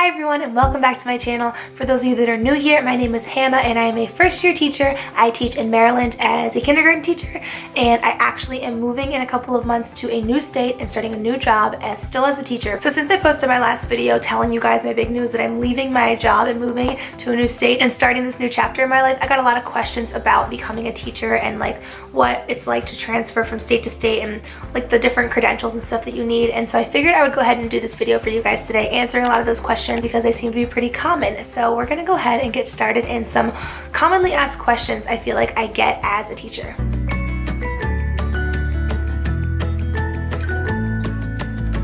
Hi everyone and welcome back to my channel. For those of you that are new here, my name is Hannah and I am a first year teacher. I teach in Maryland as a kindergarten teacher, and I actually am moving in a couple of months to a new state and starting a new job as a teacher. So since I posted my last video telling you guys my big news that I'm leaving my job and moving to a new state and starting this new chapter in my life, I got a lot of questions about becoming a teacher and like what it's like to transfer from state to state and like the different credentials and stuff that you need. And so I figured I would go ahead and do this video for you guys today, answering a lot of those questions because they seem to be pretty common. So we're gonna go ahead and get started in some commonly asked questions I feel like I get as a teacher.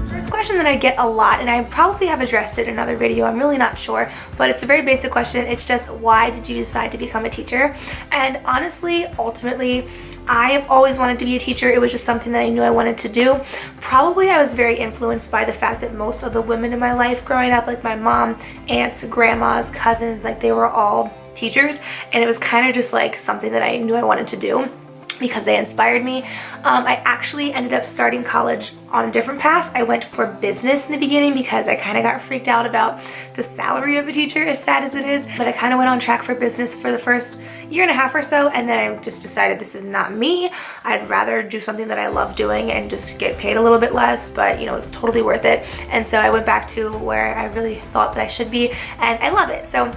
First question that I get a lot, and I probably have addressed it in another video, I'm really not sure, but it's a very basic question. It's just, why did you decide to become a teacher? And honestly, ultimately, I have always wanted to be a teacher. It was just something that I knew I wanted to do. Probably I was very influenced by the fact that most of the women in my life growing up, like my mom, aunts, grandmas, cousins, like they were all teachers, and it was kind of just like something that I knew I wanted to do because they inspired me. I actually ended up starting college on a different path. I went for business in the beginning because I kind of got freaked out about the salary of a teacher, as sad as it is, but I kind of went on track for business for the first year and a half or so, and then I just decided this is not me. I'd rather do something that I love doing and just get paid a little bit less, but you know, it's totally worth it. And so I went back to where I really thought that I should be, and I love it. So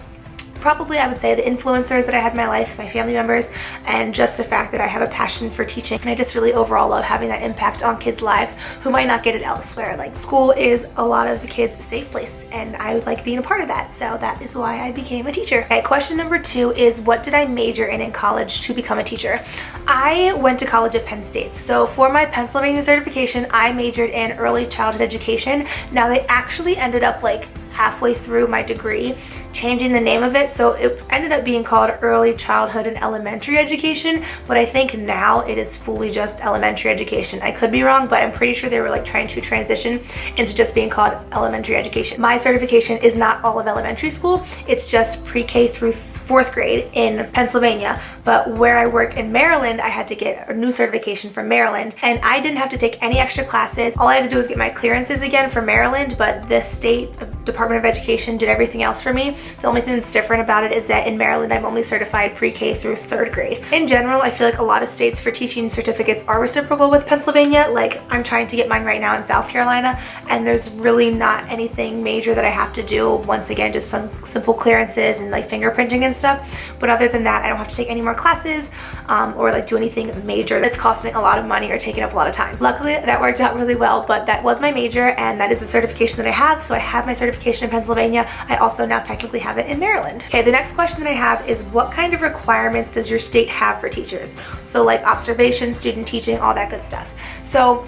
probably I would say the influencers that I had in my life, my family members, and just the fact that I have a passion for teaching. And I just really overall love having that impact on kids' lives who might not get it elsewhere. Like, school is a lot of the kids' safe place, and I would like being a part of that. So that is why I became a teacher. Okay, question number 2 is, what did I major in college to become a teacher? I went to college at Penn State. So for my Pennsylvania certification, I majored in early childhood education. Now they actually ended up like halfway through my degree changing the name of it, so it ended up being called early childhood and elementary education, but I think now it is fully just elementary education. I could be wrong, but I'm pretty sure they were like trying to transition into just being called elementary education. My certification is not all of elementary school, it's just pre-K through 4th grade in Pennsylvania, but where I work in Maryland, I had to get a new certification from Maryland, and I didn't have to take any extra classes. All I had to do was get my clearances again for Maryland, but the state Department of Education did everything else for me. The only thing that's different about it is that in Maryland, I'm only certified pre-K through 3rd grade. In general, I feel like a lot of states for teaching certificates are reciprocal with Pennsylvania. Like, I'm trying to get mine right now in South Carolina, and there's really not anything major that I have to do. Once again, just some simple clearances and like fingerprinting and stuff. But other than that, I don't have to take any more classes or like do anything major that's costing a lot of money or taking up a lot of time. Luckily, that worked out really well, but that was my major, and that is the certification that I have. So I have my certification in Pennsylvania. I also now technically have it in Maryland. Okay, the next question that I have is, what kind of requirements does your state have for teachers? So like observation, student teaching, all that good stuff. So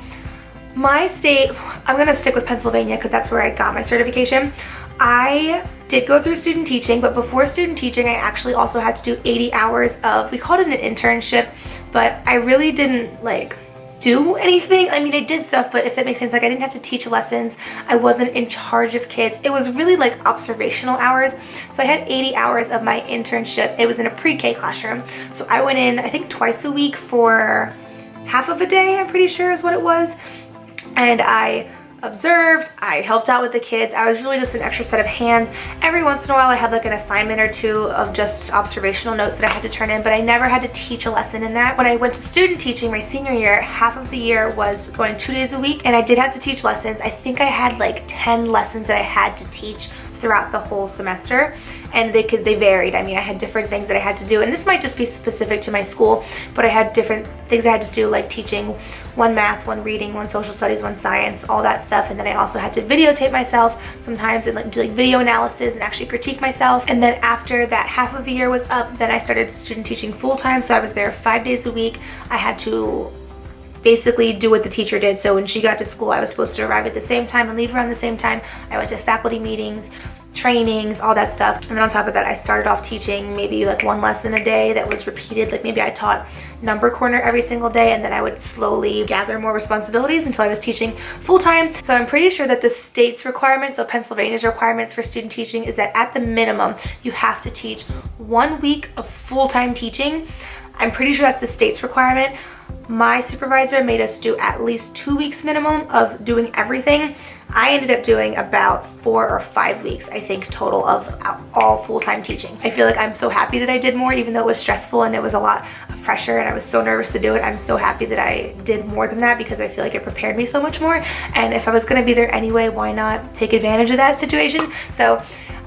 my state, I'm gonna stick with Pennsylvania because that's where I got my certification. I did go through student teaching, but before student teaching, I actually also had to do 80 hours of, we called it an internship, but I really didn't like do anything. I mean, I did stuff, but if that makes sense, like I didn't have to teach lessons. I wasn't in charge of kids. It was really like observational hours. So I had 80 hours of my internship. It was in a pre-K classroom. So I went in, I think twice a week for half of a day, I'm pretty sure is what it was. And I observed, I helped out with the kids. I was really just an extra set of hands. Every once in a while I had like an assignment or two of just observational notes that I had to turn in, but I never had to teach a lesson in that. When I went to student teaching my senior year, half of the year was going 2 days a week, and I did have to teach lessons. I think I had like 10 lessons that I had to teach throughout the whole semester, and they varied. I mean, I had different things that I had to do, and this might just be specific to my school, but I had different things I had to do, like teaching one math, one reading, one social studies, one science, all that stuff. And then I also had to videotape myself sometimes and like do like video analysis and actually critique myself. And then after that half of the year was up, then I started student teaching full-time, so I was there 5 days a week. I had to basically do what the teacher did. So when she got to school, I was supposed to arrive at the same time and leave around the same time. I went to faculty meetings, trainings, all that stuff. And then on top of that, I started off teaching maybe like one lesson a day that was repeated. Like maybe I taught number corner every single day, and then I would slowly gather more responsibilities until I was teaching full-time. So I'm pretty sure that the state's requirements, so Pennsylvania's requirements for student teaching, is that at the minimum, you have to teach 1 week of full-time teaching. I'm pretty sure that's the state's requirement. My supervisor made us do at least 2 weeks minimum of doing everything. I ended up doing about 4 or 5 weeks, I think, total of all full-time teaching. I feel like I'm so happy that I did more, even though it was stressful and it was a lot of pressure and I was so nervous to do it. I'm so happy that I did more than that because I feel like it prepared me so much more. And if I was gonna be there anyway, why not take advantage of that situation? So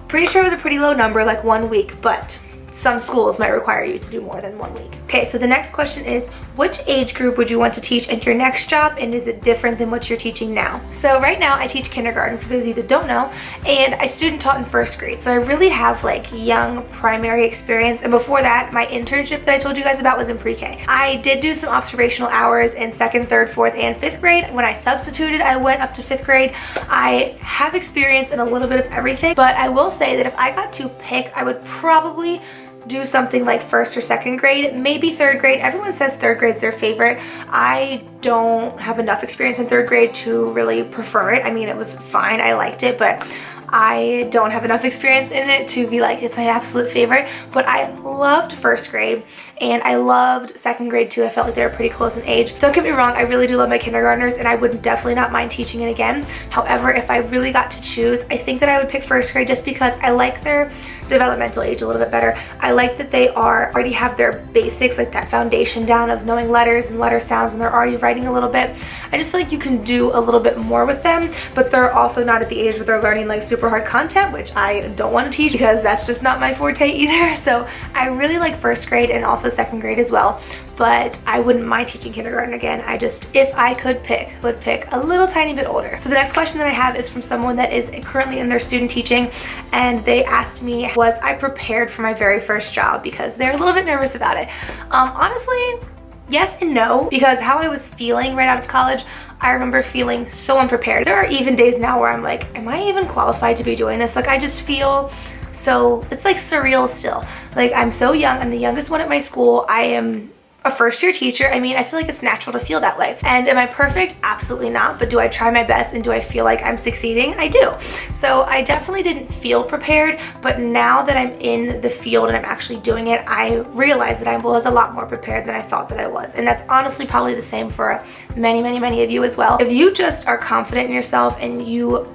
pretty sure it was a pretty low number, like 1 week, but some schools might require you to do more than 1 week. Okay, so the next question is, which age group would you want to teach in your next job, and is it different than what you're teaching now? So right now I teach kindergarten, for those of you that don't know, and I student taught in 1st grade, so I really have like young primary experience. And before that, my internship that I told you guys about was in pre-K. I did do some observational hours in 2nd, 3rd, 4th, and 5th grade. When I substituted, I went up to 5th grade. I have experience in a little bit of everything, but I will say that if I got to pick, I would probably do something like 1st or 2nd grade, maybe 3rd grade. Everyone says 3rd grade's their favorite. I don't have enough experience in 3rd grade to really prefer it. I mean, it was fine, I liked it, but I don't have enough experience in it to be like, it's my absolute favorite. But I loved 1st grade and I loved 2nd grade too. I felt like they were pretty close in age. Don't get me wrong, I really do love my kindergartners and I would definitely not mind teaching it again. However, if I really got to choose, I think that I would pick 1st grade just because I like their developmental age a little bit better. I like that they already have their basics, like that foundation down of knowing letters and letter sounds, and they're already writing a little bit. I just feel like you can do a little bit more with them, but they're also not at the age where they're learning like super hard content, which I don't want to teach because that's just not my forte either. So I really like 1st grade and also 2nd grade as well, but I wouldn't mind teaching kindergarten again. I just, if I could pick, would pick a little tiny bit older. So the next question that I have is from someone that is currently in their student teaching, and they asked me, was I prepared for my very first job? Because they're a little bit nervous about it. Honestly, yes and no, because how I was feeling right out of college, I remember feeling so unprepared. There are even days now where I'm like, am I even qualified to be doing this? Like, I just feel so, it's like surreal still. Like, I'm so young, I'm the youngest one at my school, I am a 1st-year teacher. I mean, I feel like it's natural to feel that way. And am I perfect? Absolutely not. But do I try my best and do I feel like I'm succeeding? I do. So I definitely didn't feel prepared, but now that I'm in the field and I'm actually doing it, I realize that I was a lot more prepared than I thought that I was. And that's honestly probably the same for many of you as well. If you just are confident in yourself and you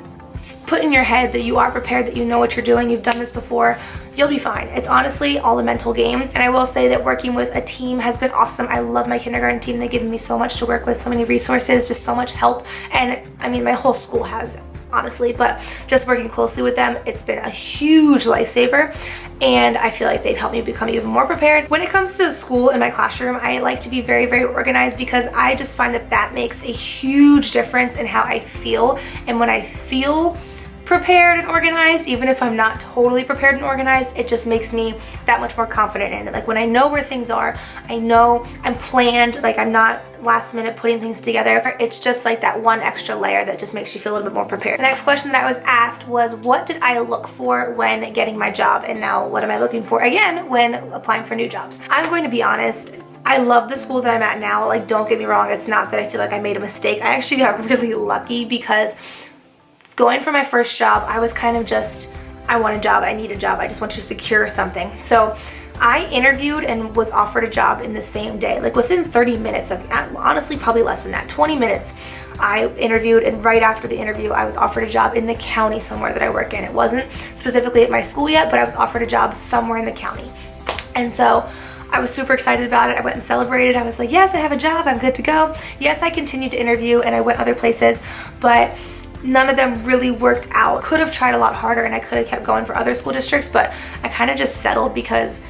put in your head that you are prepared, that you know what you're doing, you've done this before, you'll be fine. It's honestly all a mental game. And I will say that working with a team has been awesome. I love my kindergarten team. They've given me so much to work with, so many resources, just so much help. And I mean, my whole school has, honestly, but just working closely with them, it's been a huge lifesaver. And I feel like they've helped me become even more prepared. When it comes to school in my classroom, I like to be very organized because I just find that that makes a huge difference in how I feel. And when I feel prepared and organized, even if I'm not totally prepared and organized, it just makes me that much more confident in it. Like, when I know where things are, I know I'm planned, like I'm not last minute putting things together. It's just like that one extra layer that just makes you feel a little bit more prepared. The next question that I was asked was, what did I look for when getting my job? And now what am I looking for again when applying for new jobs? I'm going to be honest, I love the school that I'm at now. Like, don't get me wrong, it's not that I feel like I made a mistake. I actually got really lucky because going for my first job, I was kind of just, I want a job, I need a job, I just want to secure something. So I interviewed and was offered a job in the same day, like within 30 minutes of, honestly probably less than that, 20 minutes. I interviewed, and right after the interview I was offered a job in the county somewhere that I work in. It wasn't specifically at my school yet, but I was offered a job somewhere in the county. And so I was super excited about it. I went and celebrated. I was like, yes, I have a job, I'm good to go. Yes, I continued to interview and I went other places, but none of them really worked out. Could have tried a lot harder and I could have kept going for other school districts, but I kind of just settled because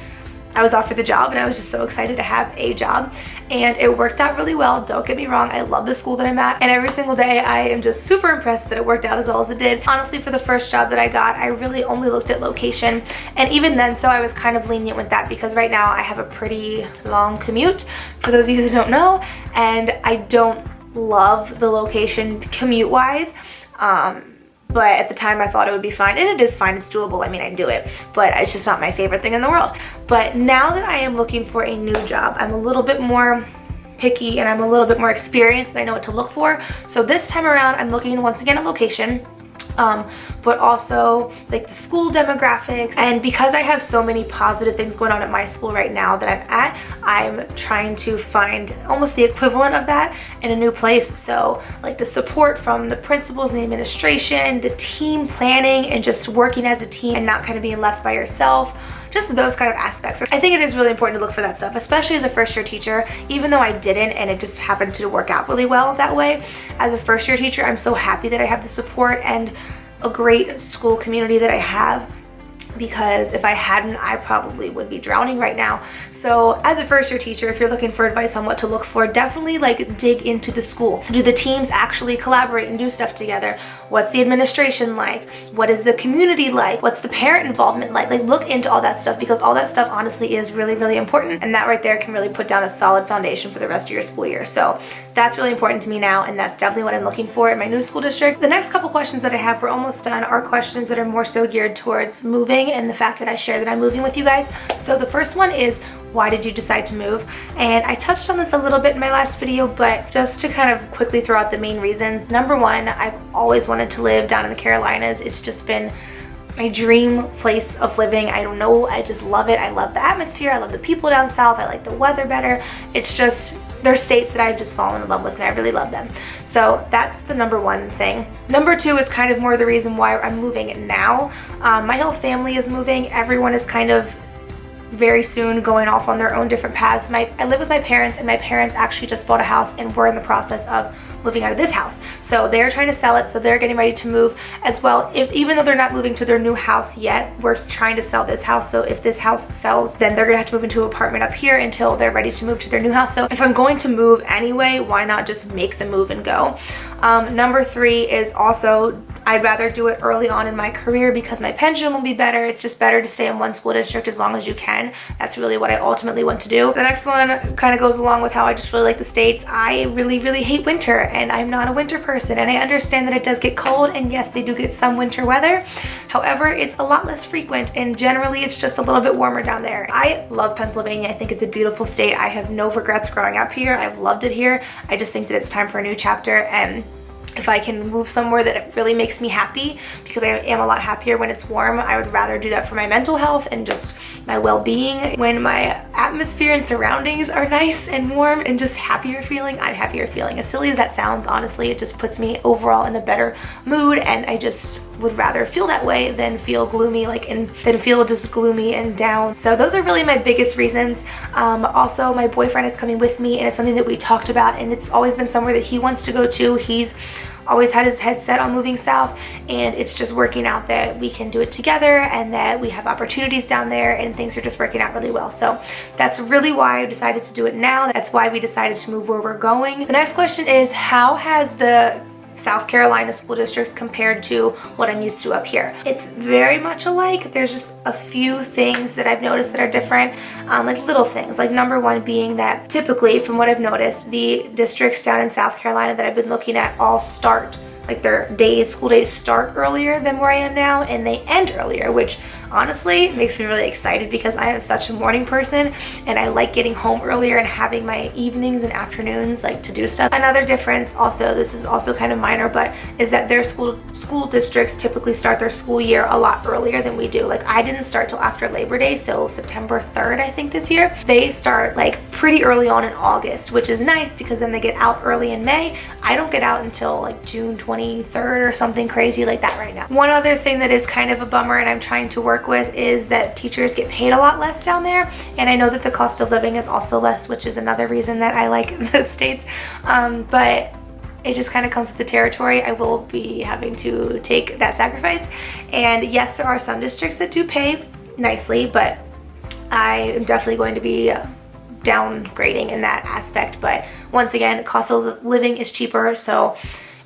I was offered the job and I was just so excited to have a job, and it worked out really well. Don't get me wrong, I love the school that I'm at, and every single day I am just super impressed that it worked out as well as it did. Honestly, for the first job that I got, I really only looked at location, and even then, so I was kind of lenient with that because right now I have a pretty long commute, for those of you that don't know, and I don't love the location commute-wise. But at the time I thought it would be fine, and it is fine, it's doable. I mean, I do it, but it's just not my favorite thing in the world. But now that I am looking for a new job, I'm a little bit more picky and I'm a little bit more experienced and I know what to look for. So this time around, I'm looking once again at location. but also like the school demographics. And because I have so many positive things going on at my school right now that I'm trying to find almost the equivalent of that in a new place. So like the support from the principals and the administration, the team planning, and just working as a team and not kind of being left by yourself. Just those kind of aspects. I think it is really important to look for that stuff, especially as a first-year teacher, even though I didn't and it just happened to work out really well that way. As a first-year teacher, I'm so happy that I have the support and a great school community that I have, because if I hadn't, I probably would be drowning right now. So as a first year teacher, if you're looking for advice on what to look for, definitely like dig into the school. Do the teams actually collaborate and do stuff together? What's the administration like? What is the community like? What's the parent involvement like? Like look into all that stuff, because all that stuff honestly is really, really important. And that right there can really put down a solid foundation for the rest of your school year. So that's really important to me now, and that's definitely what I'm looking for in my new school district. The next couple questions that I have, we're almost done, are questions that are more so geared towards moving and the fact that I share that I'm moving with you guys. So the first one is, why did you decide to move? And I touched on this a little bit in my last video, but just to kind of quickly throw out the main reasons. Number one, I've always wanted to live down in the Carolinas. It's just been my dream place of living. I don't know, I just love it. I love the atmosphere, I love the people down south, I like the weather better. It's just, they're states that I've just fallen in love with and I really love them. So that's the number one thing. Number two is kind of more the reason why I'm moving now. My whole family is moving. Everyone is kind of very soon going off on their own different paths. I live with my parents, and my parents actually just bought a house and we're in the process of moving out of this house. So they're trying to sell it, so they're getting ready to move as well. Even though they're not moving to their new house yet, we're trying to sell this house. So if this house sells, then they're gonna have to move into an apartment up here until they're ready to move to their new house. So if I'm going to move anyway, why not just make the move and go? Number three is also, I'd rather do it early on in my career because my pension will be better. It's just better to stay in one school district as long as you can. That's really what I ultimately want to do. The next one kind of goes along with how I just really like the states. I really, really hate winter, and I'm not a winter person, and I understand that it does get cold, and yes, they do get some winter weather. However, it's a lot less frequent, and generally it's just a little bit warmer down there. I love Pennsylvania. I think it's a beautiful state. I have no regrets growing up here. I've loved it here. I just think that it's time for a new chapter, and if I can move somewhere that it really makes me happy, because I am a lot happier when it's warm, I would rather do that for my mental health and just my well-being. When my atmosphere and surroundings are nice and warm and just happier feeling, I'm happier feeling. As silly as that sounds, honestly, it just puts me overall in a better mood, and I just would rather feel that way than feel gloomy, than feel just gloomy and down. So those are really my biggest reasons. Also, my boyfriend is coming with me, and it's something that we talked about, and it's always been somewhere that he wants to go to. He's always had his head set on moving south, and it's just working out that we can do it together and that we have opportunities down there, and things are just working out really well. So that's really why I decided to do it now. That's why we decided to move where we're going. The next question is, how has the South Carolina school districts compared to what I'm used to up here? It's very much alike. There's just a few things that I've noticed that are different, like little things. Like number one being that typically, from what I've noticed, the districts down in South Carolina that I've been looking at all start, like their school days start earlier than where I am now, and they end earlier, which honestly makes me really excited because I am such a morning person and I like getting home earlier and having my evenings and afternoons like to do stuff. Another difference also, this is also kind of minor, but is that their school districts typically start their school year a lot earlier than we do. Like I didn't start till after Labor Day, so September 3rd I think this year. They start like pretty early on in August, which is nice because then they get out early in May. I don't get out until like June 23rd or something crazy like that right now. One other thing that is kind of a bummer and I'm trying to work with is that teachers get paid a lot less down there, and I know that the cost of living is also less, which is another reason that I like the States, but it just kind of comes with the territory. I will be having to take that sacrifice, and yes, there are some districts that do pay nicely, but I am definitely going to be downgrading in that aspect. But once again, cost of living is cheaper, so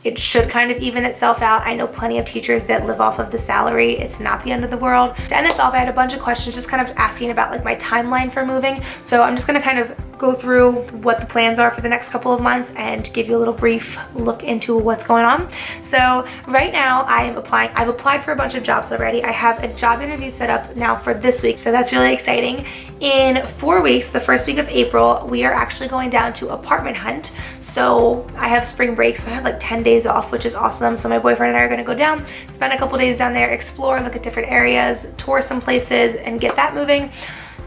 it should kind of even itself out. I know plenty of teachers that live off of the salary. It's not the end of the world. To end this off, I had a bunch of questions just kind of asking about like my timeline for moving. So I'm just gonna kind of go go through what the plans are for the next couple of months and give you a little brief look into what's going on. So right now I am applying. I've applied for a bunch of jobs already. I have a job interview set up now for this week, so that's really exciting. In 4 weeks, the first week of April, we are actually going down to apartment hunt. So I have spring break, so I have like 10 days off, which is awesome. So my boyfriend and I are gonna go down, spend a couple days down there, explore, look at different areas, tour some places, and get that moving.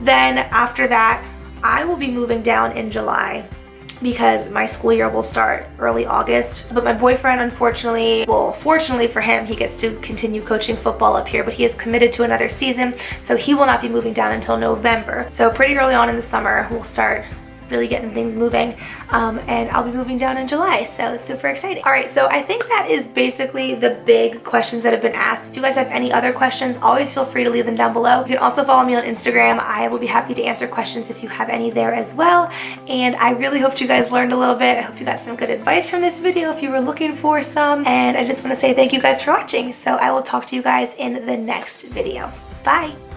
Then after that, I will be moving down in July because my school year will start early August. But my boyfriend, unfortunately, well, fortunately for him, he gets to continue coaching football up here, but he is committed to another season, so he will not be moving down until November. So pretty early on in the summer, we'll start really getting things moving, and I'll be moving down in July, so it's super exciting. All right, so I think that is basically the big questions that have been asked. If you guys have any other questions, always feel free to leave them down below. You can also follow me on Instagram. I will be happy to answer questions if you have any there as well, and I really hope you guys learned a little bit. I hope you got some good advice from this video if you were looking for some, and I just want to say thank you guys for watching, so I will talk to you guys in the next video. Bye!